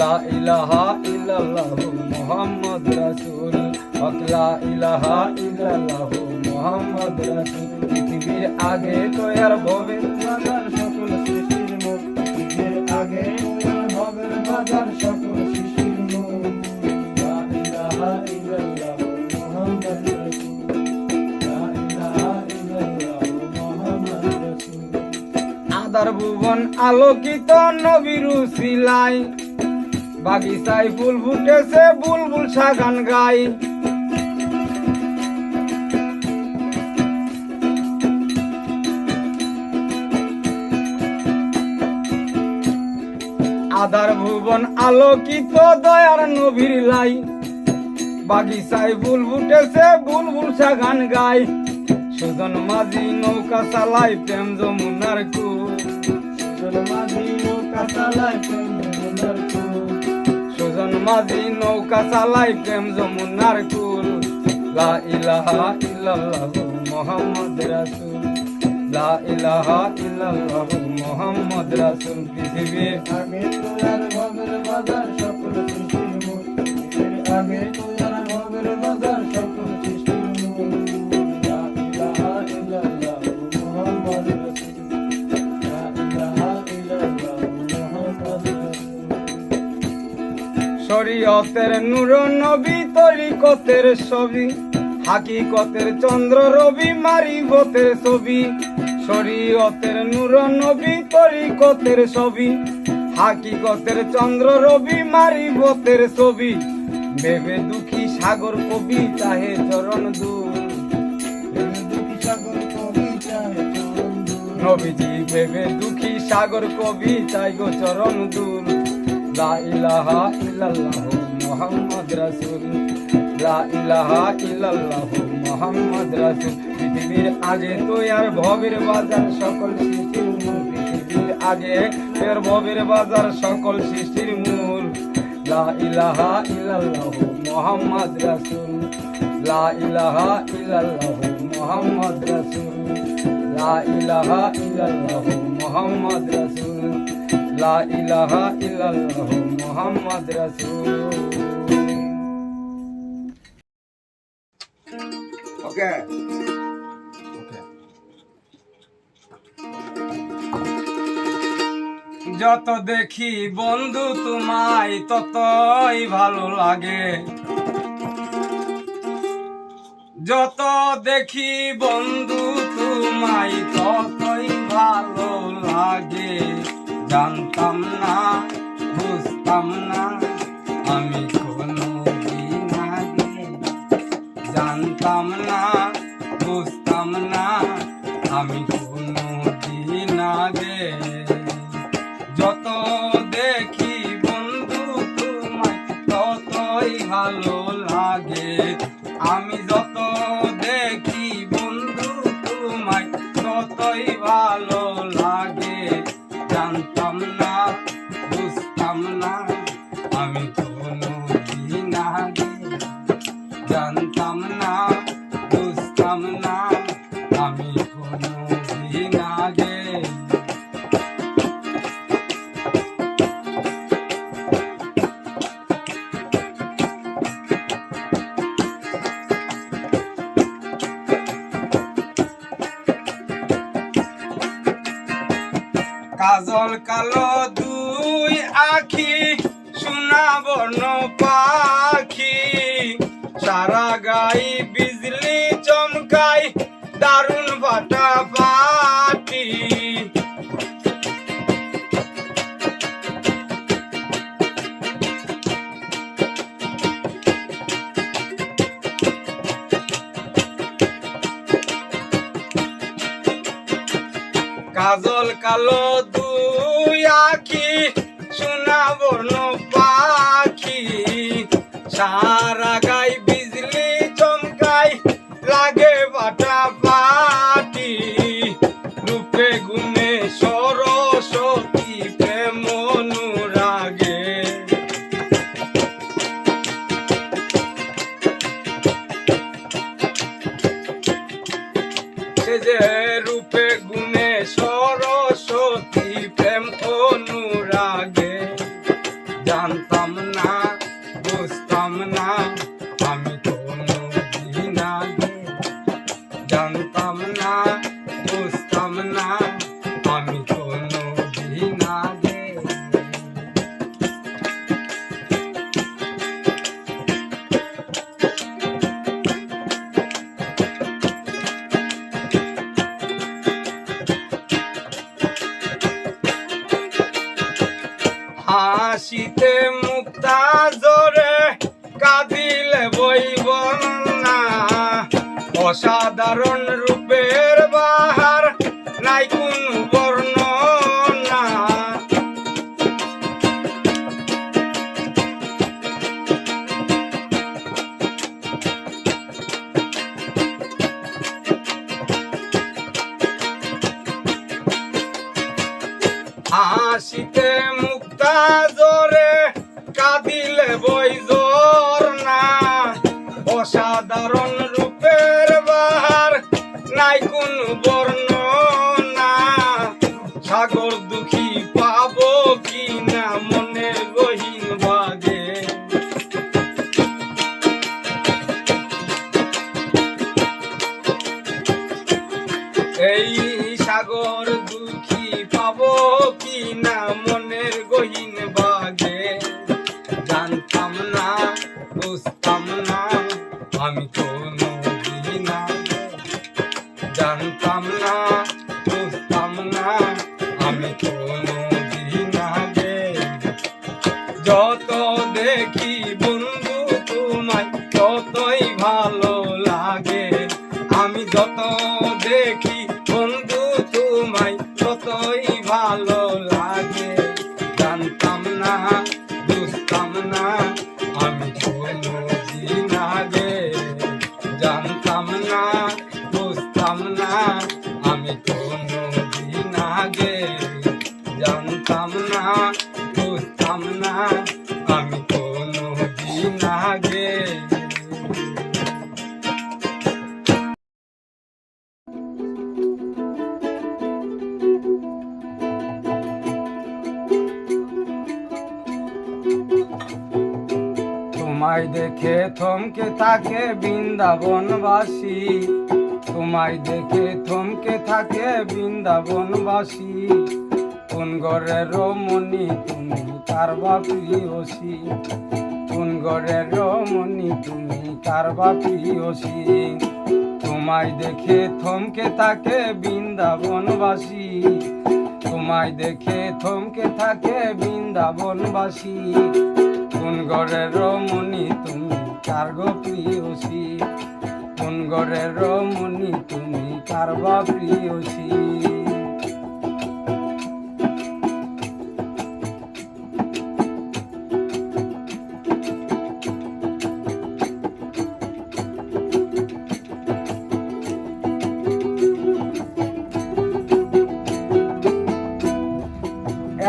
লা ইলাহা ইল্লাল্লাহু মুহাম্মদ রাসূল, হক লা ইলাহা ইল্লাল্লাহু মুহাম্মদ রাসূল। পৃথিবীর আগে তৈয়ার ভবের বাজার সকল সৃষ্টির মূল, পৃথিবীর আগে তৈয়ার ভবের বাজার সকল সৃষ্টির মূল। লা ইলাহা ইল্লাল্লাহু মুহাম্মদ রাসূল, লা ইলাহা ইল্লাল্লাহু মুহাম্মদ রাসূল। আদার ভুবন আলোকিত নবীর উসিলায়, বাগিচায় ফুল ফুটেছে বুলবুল সাগান গাই। আদার ভুবন আলোকিত দয়ার নবীর লাই, বাগিচায় ফুল ফুটেছে বুলবুল সাগান গাই। সুজন মাঝি নৌকা চালায় প্রেম যমুনার কুল, সুজন মাঝি নৌকা চালায় প্রেম যমুনার কুল, সুজন মাঝি নৌকা চালায় প্রেম যমুনার কুল। লা ইলাহা ইল্লাল্লাহু মুহাম্মদ রাসূল, লা ইলাহা ইল্লাল্লাহু মুহাম্মদ রাসূল। পৃথিবীর আগে তৈয়ার ভবের বাজার সকল সৃষ্টির মূল, পৃথিবীর আগে তৈয়ার ভবের বাজার সকল সৃষ্টির মূল। লা ইলাহা ইল্লাল্লাহু মুহাম্মদ রাসূল, লা ইলাহা ইল্লাল্লাহু মুহাম্মদ রাসূল। শরীয়তের নূর নবী তরিকতের ছবি, হাকিকতের চন্দ্র রবি মারিফতের ছবি। শরীয়তের নূর নবী তরিকতের ছবি, হাকিকতের চন্দ্র রবি মারিফতের ছবি। ভেবে দুঃখী সাগর কবি চাহে চরণ দূর, দুঃখী সাগর কবি চাহে চরণ দূর। নবীজি ভেবে দুঃখী সাগর কবি চাই গো চরণ দূর। লা ইলাহা ইল্লাল্লাহু মুহাম্মদ রাসূল, লা ইলাহা ইল্লাল্লাহু মুহাম্মদ রাসূল। পৃথিবীর আগে তৈয়ার ভবের বাজার সকল সৃষ্টির মূল, পৃথিবীর আগে তৈয়ার ভবের বাজার সকল সৃষ্টির মূল। লা ইলাহা ইল্লাল্লাহু মুহাম্মদ রাসূল, লা ইলাহা ইল্লাল্লাহু মুহাম্মদ রাসূল, লা ইলাহা ইল্লাল্লাহু মুহাম্মদ রাসূল, লা ইলাহা ইল্লাল্লাহু মুহাম্মদ রাসূল। Okay. যত দেখি বন্ধু তোমায় ততই ভালো লাগে, যত দেখি বন্ধু তোমায় ততই ভালো লাগে। জানতাম না বুঝতাম না আমি কোনদিন আগে, জানতাম না বুঝতাম না আমি কোনদিন আগে। যত দেখি বন্ধু তোমায় ততই ভালো লাগে, আমি যত দেখি বন্ধু তোমায় ততই ভালো লাগে। জানতাম না বুঝতাম না আমি কোনদিন আগে, জানতাম না বুঝতাম না আমি কোনদিন আগে। কাজল কালো দুই আখি সোনা বর্ণ পাখি, সারা গাই বিজলি চমকাই দারুণ ফাটা পাটি। কাজল কালো দুই আখি সোনা বর্ণ পাখি, সারা গাই বিজলি চমকাই লাগে বাটা পাটি। রূপে গুণে সরস্বতী প্রেম অনুরাগে, সে যে রূপে গুণে সরস্বতী জানতাম না বুঝতাম না আমি কোনদিন আগে জানতাম না বুঝতাম না আমি কোনদিন আগে হাসিতে মুক্তা জোরে কাঁদিলে বইব না অসাধারণ রূপের বাহার নাই কোন বর্ণনা হাসিতে মুক্তা জোরে কাঁদিলে বইজোর না অসাধারণ রূপের বাহার নাই কোন বর্ণনা সাগর দুঃখী পাবো কি না মনের গহীন বাগে এই সাগর দুঃখী পাবো কি না মনের গহীন বাগে জানতাম না বুঝতাম না আমি কোনদিন আগে জানতাম না বুঝতাম না আমি কোনদিন আগে যত দেখি বন্ধু তোমায় ততই ভালো লাগে আমি যত দেখি বন্ধু তোমায় ততই ভালো লাগে জানতাম না বুঝতাম না আমি কোনদিন আগে জানতাম না বুঝতাম না আমি কোনদিন আগে জানতাম না বুঝতাম না আমি কোনদিন আগে তোমায় দেখে থমকে থাকে বৃন্দাবনবাসী তোমায় দেখে থমকে থাকে বৃন্দাবনবাসী কোন ঘরের রমণী তুমি কারবা প্রিয়সী কোন ঘরের রমণী তুমি কারবা প্রিয়সী তোমায় দেখে থমকে থাকে বৃন্দাবনবাসী তোমায় দেখে থমকে থাকে বৃন্দাবনবাসী কোন ঘরের রমণী তুমি কার গো প্রিয়সী কোন ঘরের রমণী তুমি কারবা প্রিয়সী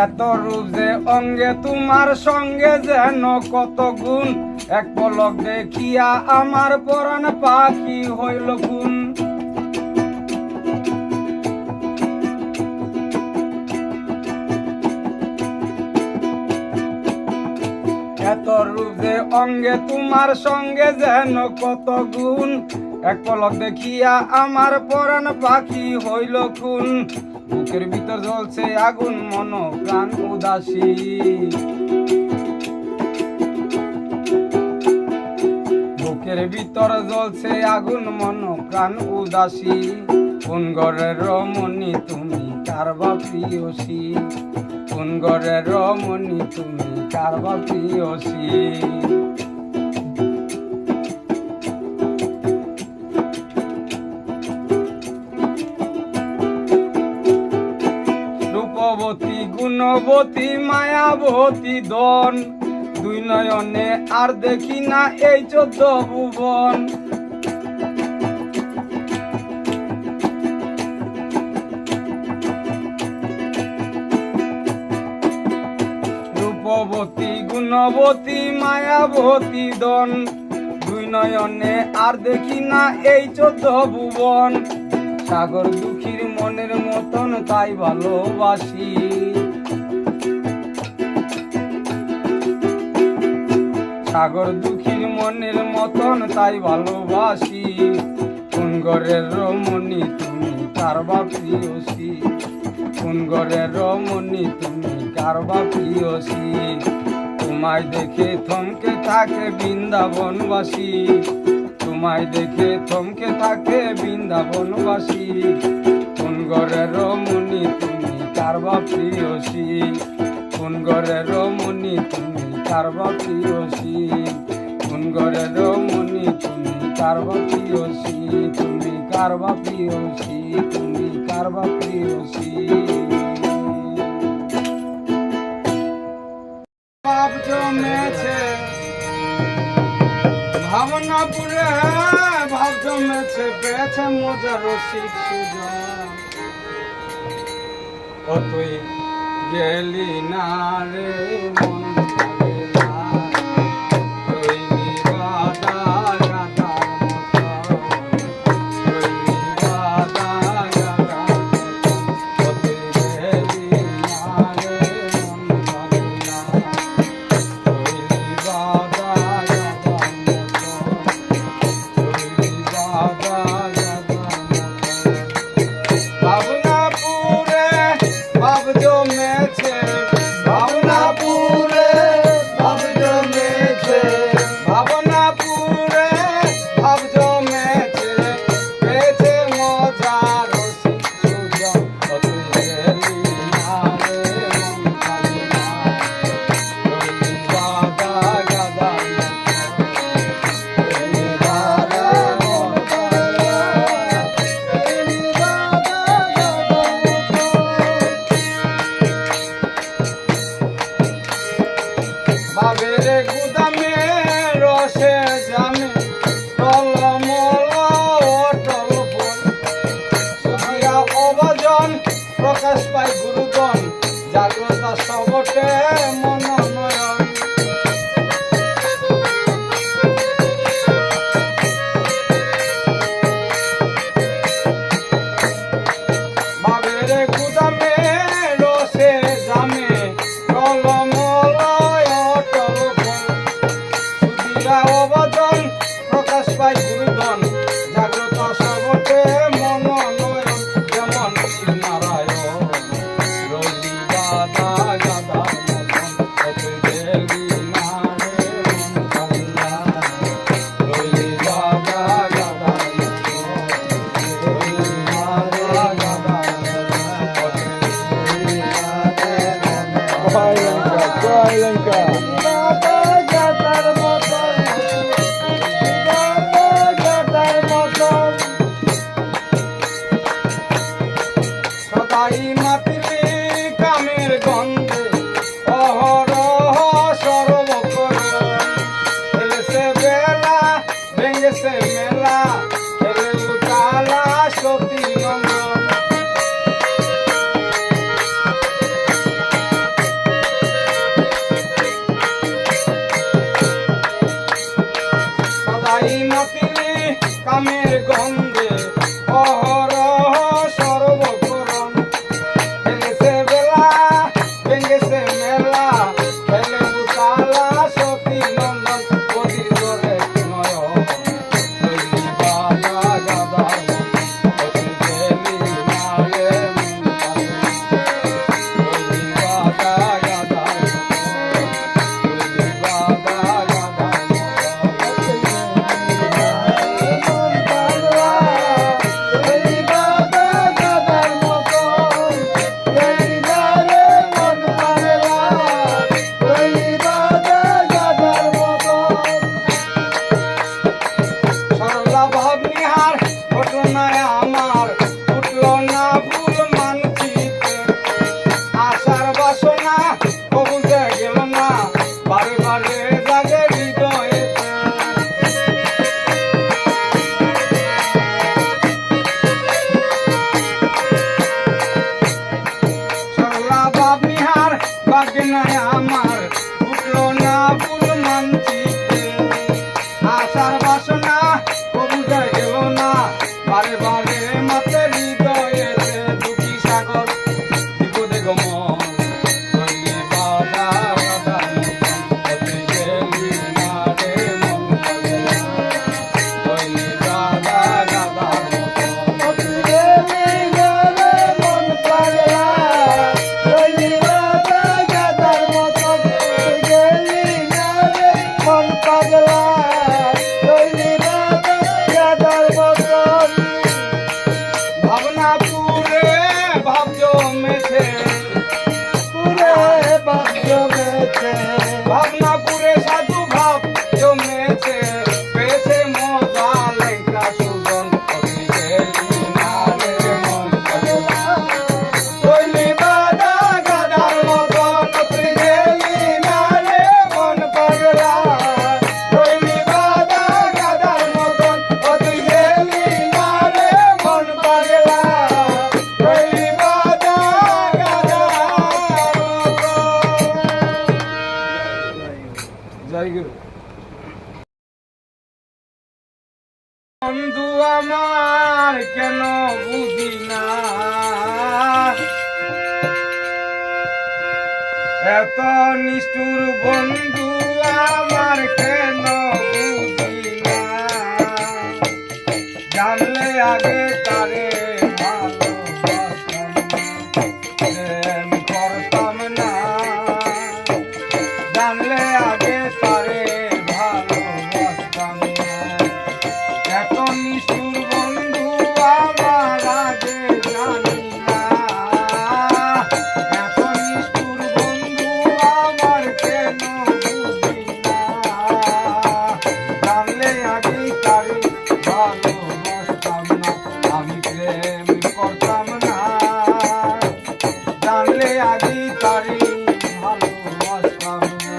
এত রূপ যে অঙ্গে তোমার সঙ্গে যেন কত গুণ এক পলক দেখিয়া আমার পরাণ পাখি হইল গুণ এত রূপ যে অঙ্গে তোমার সঙ্গে যেন কত গুণ এক পলক দেখিয়া আমার পরাণ পাখি হইল খুন বুকের ভিতর জ্বলছে আগুন মন প্রাণ উদাসী বুকের ভিতর জ্বলছে আগুন মন প্রাণ উদাসী কোন ঘরের রমণী তুমি কারবা প্রিয়সী কোন ঘরের রমণী তুমি কারবা প্রিয়সী রূপবতী গুণবতী মায়াবতী দন দুই নয়নে আর দেখি না এই 14 ভুবন রূপবতী গুণবতী মায়াবতী দন দুই নয়নে আর দেখি না এই 14 ভুবন সাগর দুঃখীর মনের মতন তাই ভালোবাসি সাগর দুঃখীর মনের মতন তাই ভালোবাসি কোন ঘরের রমণী তুমি কারবা প্রিয়সী কোন ঘরের রমণী তুমি কারবা প্রিয়সী তোমায় দেখে থমকে থাকে বৃন্দাবনবাসী তোমায় দেখে থমকে থাকে বৃন্দাবনবাসী কোন ঘরের রমণী তুমি কারবা প্রিয়সী কোন ঘরের রমণী তুমি কারবা প্রিয়সী কোন ঘরের রমণী তুমি কারবা প্রিয়সী তুমি কারবা প্রিয়সী তুমি কারবা প্রিয়সী ভাব জমেছে ভাবনাপুরে ভাব জমেছে পেয়েছে মজা রসিক সুজন ও তুই গেলি না রে মন ভাবে না রইলি বাদা গাদার মতো রইলি বাদা গাদার মতো ও তুই গেলি না রে মন ভাবে না রইলি বাদা গাদার মতো রইলি বাদা গাদার মতো ভাবনাপুরে ভাব জমেছে ভাবনাপুরে ভাব জমেছে ভাবনাপুরে ভাব জমেছে পেয়েছে মজা রসিক সুজন ও তুই গেলি না রে মন ভাবে না রইলি বাদা গাদার মতো রইলি বাদা মন ভাবে না রইলি বাদা গাদার মতো বাবের গুদামে রসে জামে টলমল অটল বল সুধিয়া অবজন প্রকাশ পায় গুরুগণ জাগ্রতা সবটে মনোনয়ন বাবের গুদামে রসে জামে টলমল অটল বল সুধিয়া অবজন প্রকাশ পায় গুরুগণ জাগ্রতা সবটে মনোনয়ন যেমন নারায়ণ রলি বাদা গাদা মতন জয় গুরু। বন্ধু আমার কেন বুঝি না, এত নিষ্ঠুর বন্ধু আমার কেন বুঝি না, জানলে আগে তারে ভালোবাসতাম প্রেম করতাম না, জানলে আগে তারে ভালোবাসতাম না, এত নিষ্ঠুর বন্ধু আমার আগে জানি না, এত নিষ্ঠুর বন্ধু আমার কেন বুঝি না, জানলে আগে তারে ভালোবাসতাম না, আমি প্রেম করতাম না, জানলে আগে তারে ভালোবাসতাম না।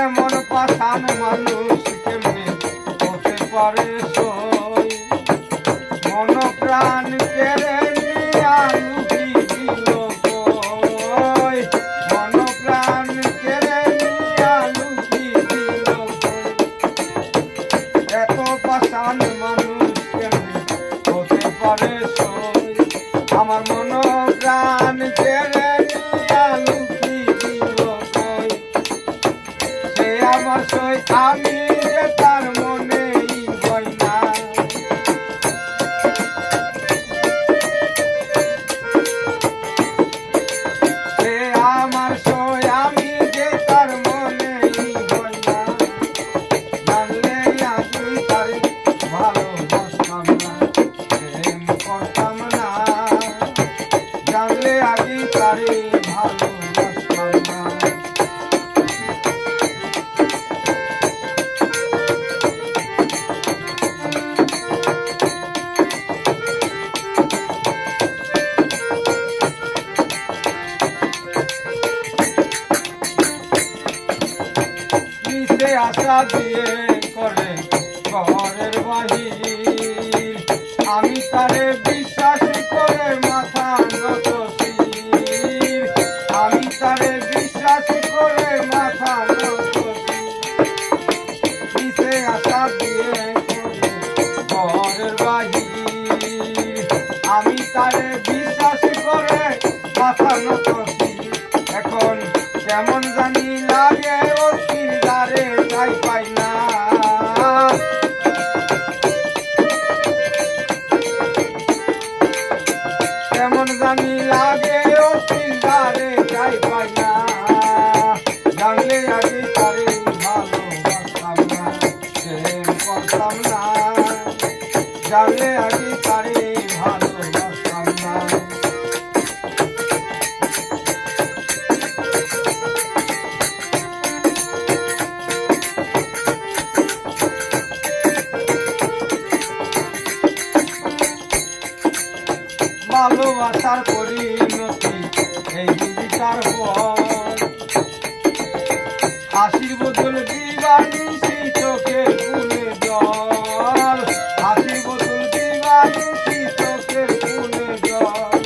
এমন পাষাণ মানুষ কেমনে হতে পারে সই, মন প্রাণ কেড়ে নিয়া লুকি দিল কই, মন প্রাণ কেড়ে নিয়া লুকি দিল কই, এত পাষাণ মানুষ কেমনে হতে পারে সই, আমার মন প্রাণ কেড়ে নিয়া লুকি দিল কই, সে আমার সই আমি যে তার মনেই হয় না, সে আমার সই আমি যে তার মনেই হয় না, জানলে আমি তারে ভালোবাসতাম না, প্রেম করতাম না, জানলে আগে তারে ভালোবাসতাম না। নিচে আশা দিয়ে করে ঘরের বাহির, আমি তারে বিশ্বাস করে মাথা নত শির, আমি তারে বিশ্বাস করে মাথা নত শির, নিচে আশা দিয়ে করে ঘরের বাহির, আমি তারে বিশ্বাস করে মাথা নত শির, এখন কেমন জানি লাগে ওর কিনারে যাই পাই না, কেমন জানি লাগে ওর কিনারে যাই পাই না, জানলে আগে তারে ভালোবাসতাম না, প্রেম করতাম না, জানলে আগে তারে ভালোবাসতাম না। ভালোবাসার পরিণতি এই বুঝি তার ফল, হাসির বদল দিবানিশি চোখের কুলে জল, হাসির বদল দিবানিশি চোখের কুলে জল,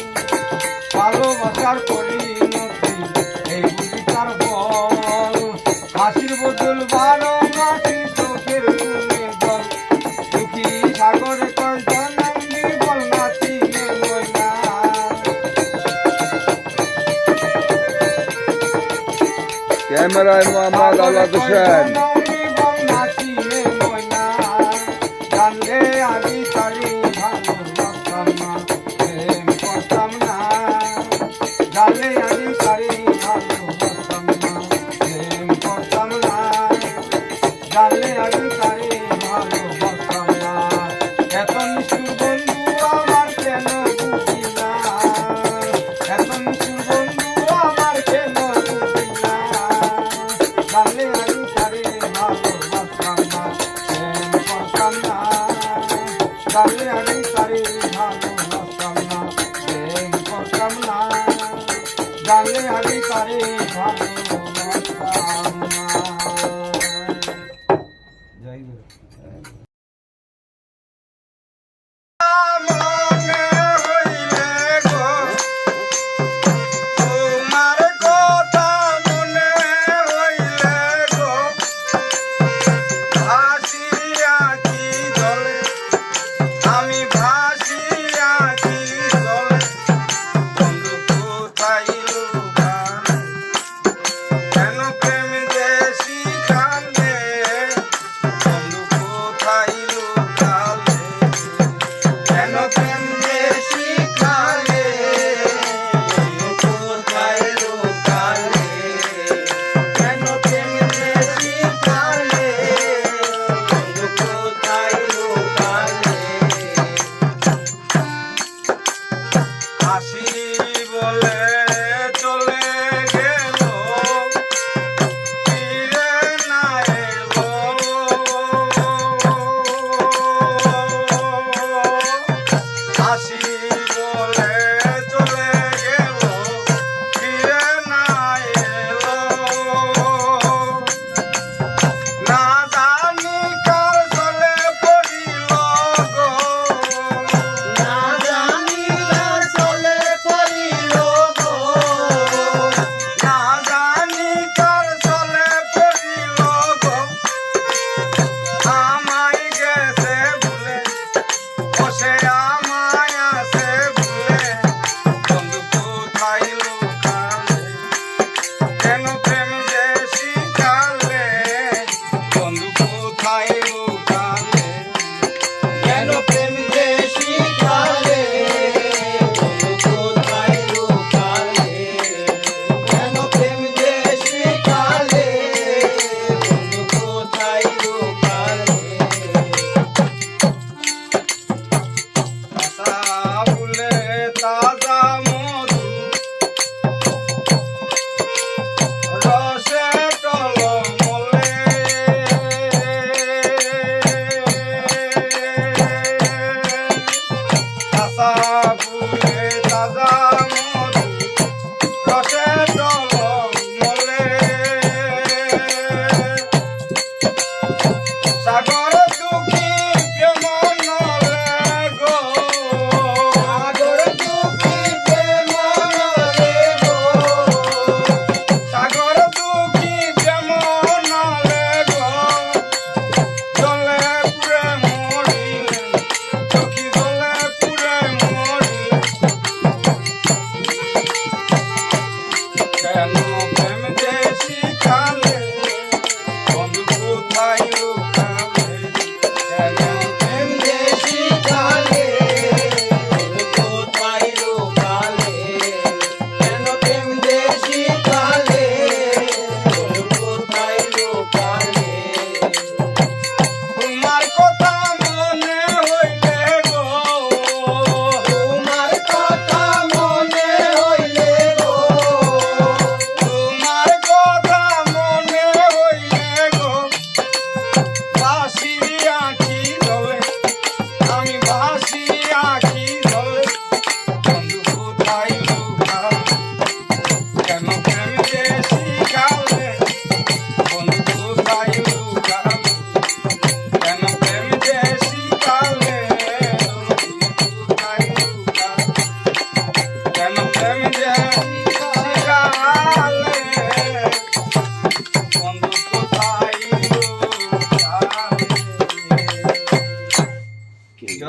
ভালোবাসার পরিণতি এই বুঝি তার ফল, হাসির বদল বারো মাসি চোখের কুলে জল, দুঃখী সাগরে কয় জনঙ্গি বল নাচি ক্যামেরায় মোহাম্মদ আওলাদ হোসেন। জানলে আগে তারে ভালোবাসতাম না, প্রেম করতাম না, জানলে আগে তারে ভালোবাসতাম না, প্রেম করতাম না, জানলে আগে তারে ভালোবাসতাম না, এত নিষ্ঠুর বন্ধু আমার কেন বুঝি না, এত নিষ্ঠুর বন্ধু আমার কেন বুঝি না, জানলে আগে তারে ভালোবাসতাম না, প্রেম করতাম না, জানলে আগে তারে ভালোবাসতাম না, প্রেম করতাম না, জানলে আগে তারে ভালোবাসতাম।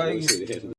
হয়ে গেছে